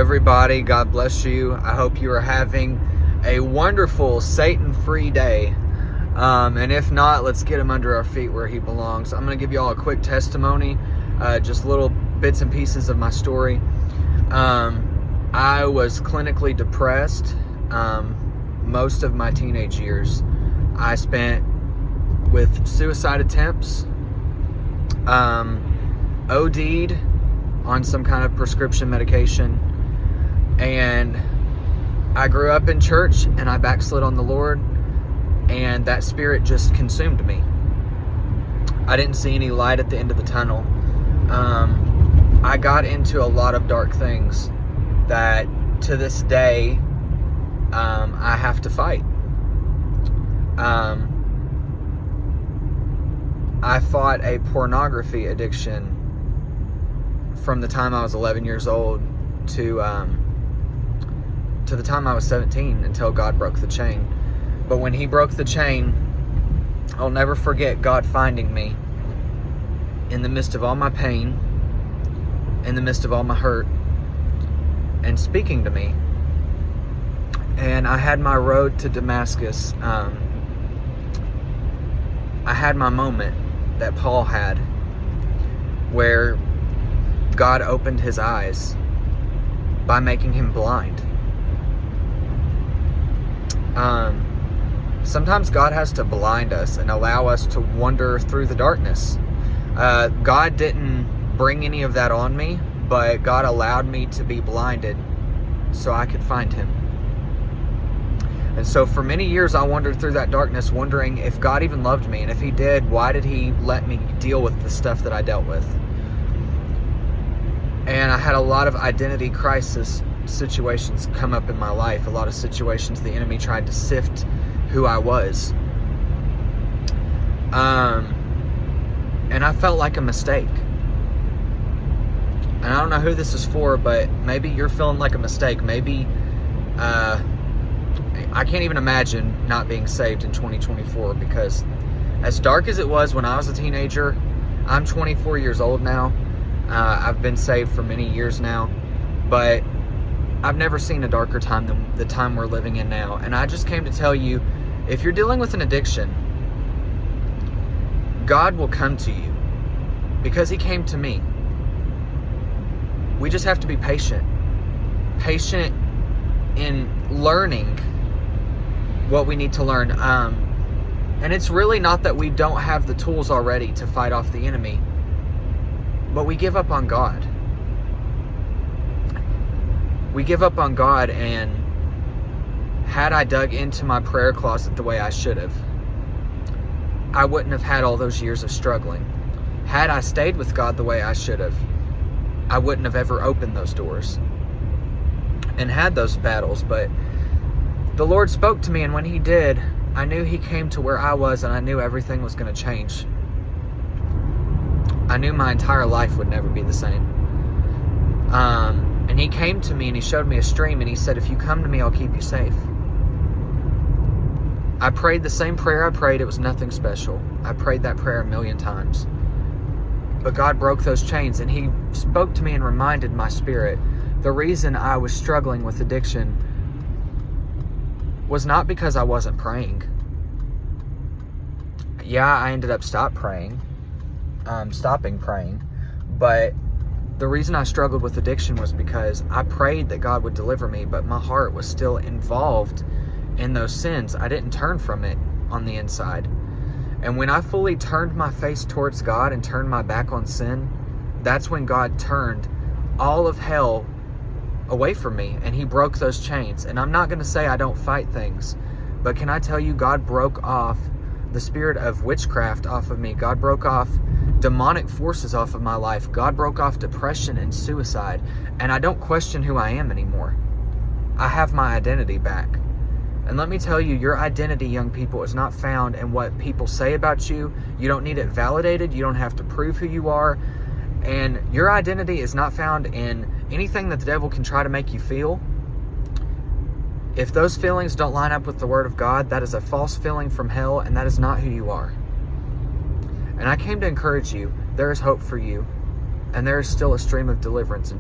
everybody. God bless you. I hope you are having a wonderful Satan-free day. And if not, let's get him under our feet where he belongs. I'm going to give you all a quick testimony, just little bits and pieces of my story. I was clinically depressed most of my teenage years. I spent with suicide attempts, OD'd on some kind of prescription medication, and I grew up in church and I backslid on the Lord, and that spirit just consumed me. I didn't see any light at the end of the tunnel. I got into a lot of dark things that to this day I have to fight. I fought a pornography addiction from the time I was 11 years old to the time I was 17 until God broke the chain. But when he broke the chain, I'll never forget God finding me in the midst of all my pain, in the midst of all my hurt, and speaking to me. And I had my road to Damascus. I had my moment that Paul had, where God opened his eyes by making him blind. Sometimes God has to blind us and allow us to wander through the darkness. God didn't bring any of that on me, but God allowed me to be blinded so I could find him. And so for many years I wandered through that darkness wondering if God even loved me, and if he did, why did he let me deal with the stuff that I dealt with? And I had a lot of identity crisis situations come up in my life, a lot of situations the enemy tried to sift who I was. And I felt like a mistake. And I don't know who this is for, but maybe you're feeling like a mistake. Maybe, I can't even imagine not being saved in 2024, because as dark as it was when I was a teenager, I'm 24 years old now. I've been saved for many years now, but I've never seen a darker time than the time we're living in now. And I just came to tell you, if you're dealing with an addiction, God will come to you, because he came to me. We just have to be patient in learning what we need to learn. And it's really not that we don't have the tools already to fight off the enemy, but we give up on God. We give up on God, and had I dug into my prayer closet the way I should have, I wouldn't have had all those years of struggling. Had I stayed with God the way I should have, I wouldn't have ever opened those doors and had those battles. But the Lord spoke to me, and when he did, I knew he came to where I was, and I knew everything was going to change. I knew my entire life would never be the same. And he came to me and he showed me a stream, and he said, if you come to me, I'll keep you safe. I prayed the same prayer I prayed. It was nothing special. I prayed that prayer 1,000,000 times. But God broke those chains, and he spoke to me and reminded my spirit the reason I was struggling with addiction was not because I wasn't praying. Yeah, I ended up stopping praying. But the reason I struggled with addiction was because I prayed that God would deliver me, but my heart was still involved in those sins. I didn't turn from it on the inside. And when I fully turned my face towards God and turned my back on sin, that's when God turned all of hell away from me, and he broke those chains. And I'm not going to say I don't fight things, but can I tell you, God broke off the spirit of witchcraft off of me. God broke off demonic forces off of my life. God broke off depression and suicide. And I don't question who I am anymore. I have my identity back. And let me tell you, your identity, young people, is not found in what people say about you. You don't need it validated. You don't have to prove who you are. And your identity is not found in anything that the devil can try to make you feel. If those feelings don't line up with the word of God, that is a false feeling from hell, and that is not who you are. And I came to encourage you, there is hope for you, and there is still a stream of deliverance.